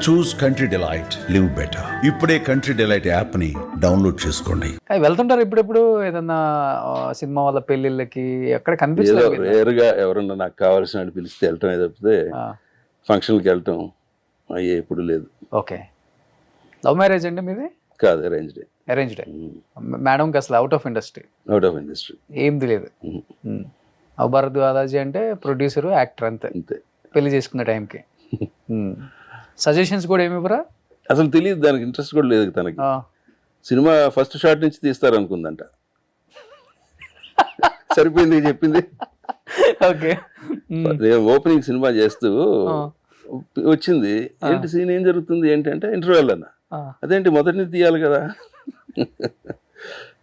చూస్ country delight, live better. ఇప్పుడే country delight app ని download చేసుకోండి. వెళ్తుంటారు ఇప్పుడెప్పుడు ఏదన్నా సినిమా వాళ్ళ పెళ్ళిళ్ళకి ఎక్కడ కనిపించలేదు మీరు? రేరుగా ఎవరన్నా నాకు కావాల్సిన వాడిని పిలిస్తే వెళ్ళటం తప్పితే ఫంక్షన్కి వెళ్ళటం అయ్యే ఎప్పుడు లేదు. ఓకే. లవ్ మ్యారేజ్ అండి మీది? కాదు, అరేంజ్డ్. అరేంజ్డ్. మేడంకి అసలు అవుట్ ఆఫ్ ఇండస్ట్రీ ఏంది లేదు. భరత్ దాదాజీ అంటే ప్రొడ్యూసర్, యాక్టర్, అంతే. పెళ్లి చేసుకున్న టైంకి సజెషన్స్ కూడా ఏమి ఇవ్వరా? అసలు తెలియదు, దానికి ఇంట్రెస్ట్ కూడా లేదు తనకి. సినిమా ఫస్ట్ షాట్ నుంచి తీస్తారనుకుందంట. సరిపోయింది చెప్పింది. ఓకే. ఓపెనింగ్ సినిమా చేస్తూ వచ్చింది, ఏంటి సీన్ ఏం జరుగుతుంది ఏంటంటే ఇంటర్వెల్ అన్న. అదేంటి మొదటి నుంచి తీయాలి కదా.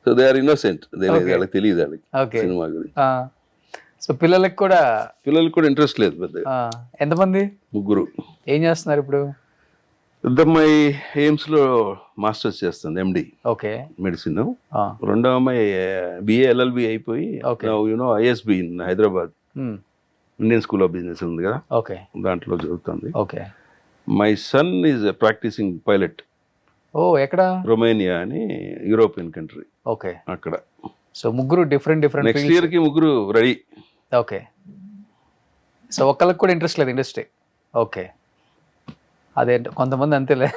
సో దే ఆర్ ఇన్నోసెంట్, వాళ్ళకి తెలియదు వాళ్ళకి సినిమా గురించి. సో పిల్లలకు కూడా ఇంట్రెస్ట్ లేదు పెద్దగా. ఎంతమంది? 3. ఏం చేస్తున్నారు ఇప్పుడు? పెద్దమ్మాయి ఎయిమ్స్ లో మాస్టర్స్ చేస్తుంది, ఎండి మెడిసిన్. రెండో అమ్మాయి బిఏ ఎల్ఎల్బి అయిపోయి ISB in Hyderabad, Indian School of Business ఉంది కదా, దాంట్లో చదువుతుంది. My son is practising pilot. ఎక్కడ? రొమేనియా అని, యూరోపియన్ కంట్రీ. అక్కడ. సో 3 డిఫరెంట్ నెక్స్ట్ ఇయర్ కి 3 రెడీ. ఓకే. సో ఒక్కళ్ళకి కూడా ఇంట్రెస్ట్ లేదు ఇండస్ట్రీ. ఓకే. అదే కొంతమంది అంతేలే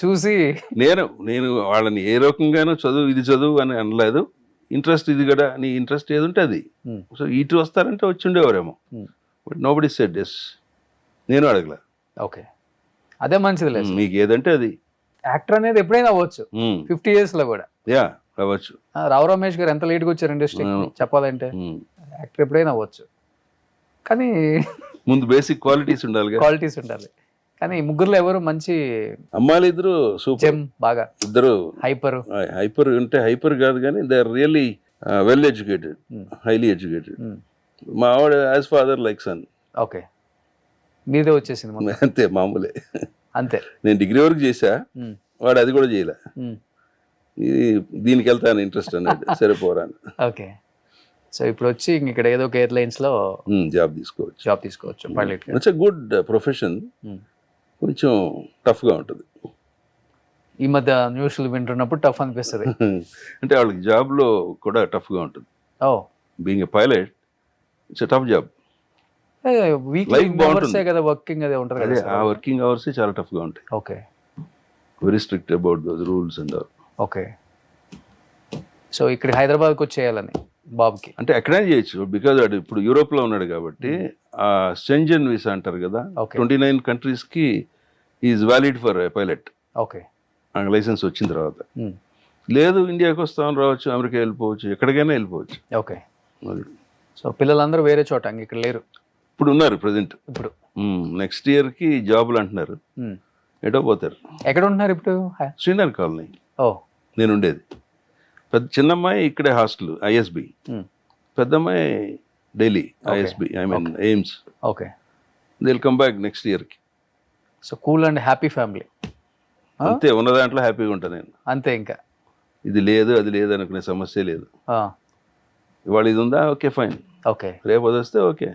చూసి. నేను వాళ్ళని ఏ రకంగానూ ఇది చదువు అని అనలేదు. ఇంట్రెస్ట్ ఇది కూడా, నీ ఇంట్రెస్ట్ ఏది ఉంటే అది. సో ఇటు వస్తారంటే వచ్చి ఉండేవారేమో, బట్ నోబడీ సెడ్ ఎస్. నేను అడగలే. ఓకే, అదే మంచిది. మీకు ఏదంటే అది. యాక్టర్ అనేది ఎప్పుడైనా అవ్వచ్చు, 50 years లో కూడా. అవ్వచ్చు. రావు రమేష్ గారు ఎంత లేట్గా వచ్చారు ఇండస్ట్రీ చెప్పాలంటే. యాక్టర్ ఎప్పుడైనా అవ్వచ్చు, కానీ ముందు బేసిక్ క్వాలిటీస్ ఉండాలి. కానీ 3లో ఎవరు మంచి అమ్మాయిలు? ఇద్దరు సూపర్, బాగా. ఇద్దరు హైపర్ ఉంటే హైపర్ కాదు కానీ they are really well educated, highly educated. మా ఆవిడ as father like son. Okay. మీదే వచ్చేసింది అంతే, మామూలే. అంతే. నేను డిగ్రీ వరకు చేశా, వాడు అది కూడా చేయలే. దీనికి వెళ్తాను ఇంట్రెస్ట్ అన్నాడు, సరిపోరాను. ఓకే. సో ఇప్పుడు వచ్చి ఇక్కడ ఏదో ఒక ఎయిర్లైన్స్ లో జాబ్ తీసుకోవచ్చు. Pilot. It's a good profession. కొంచెం టఫ్ గా ఉంటుంది. ఈ మధ్య న్యూస్లు వింటున్నప్పుడు టఫ్ అనిపిస్తుంది. అంటే వాళ్ళకి జాబ్ లో కూడా టఫ్ గా ఉంటుంది. Being a pilot it's a tough job. Working hours చాలా టఫ్ గా ఉంటాయి. Okay. Very strict about those rules and all. Okay. So ఇక్కడ హైదరాబాద్కి వచ్చేయాలని బాబుకి అంటే ఎక్కడైనా చేయొచ్చు, బికాజ్ వాడు ఇప్పుడు యూరోప్ లో ఉన్నాడు కాబట్టి ఆ షెంజన్ వీసా అంటారు కదా, 29 countries కి is valid for pilot. Okay. నాకు లైసెన్స్ వచ్చిన తర్వాత. లేదు ఇండియాకి వస్తామని రావచ్చు, అమెరికా వెళ్ళిపోవచ్చు, ఎక్కడికైనా వెళ్ళిపోవచ్చు. ఓకే. సో పిల్లలందరూ వేరే చోట ఇక్కడ లేరు, ఇప్పుడు ఉన్నారు ప్రజెంట్. ఇప్పుడు నెక్స్ట్ ఇయర్ కి జాబులు అంటున్నారు, ఎటో పోతారు. ఎక్కడ ఉంటున్నారు ఇప్పుడు? శ్రీనగర్ కాలనీ నేను ఉండేది. చిన్నమ్మాయి ఇక్కడే హాస్టల్, ఐఎస్బి. పెద్దమ్మాయి Delhi, ISB, I mean AIIMS. Okay. They will come back next year కి. So cool and happy family. అంతే, ఉన్న దాంట్లో హ్యాపీగా ఉంటాను నేను. అంతే, ఇంకా ఇది లేదు అది లేదు అనుకునే సమస్య లేదు. ఇవాళ ఇది ఉందా, ఓకే ఫైన్. ఓకే. రేపు వదిలేస్తే ఓకే.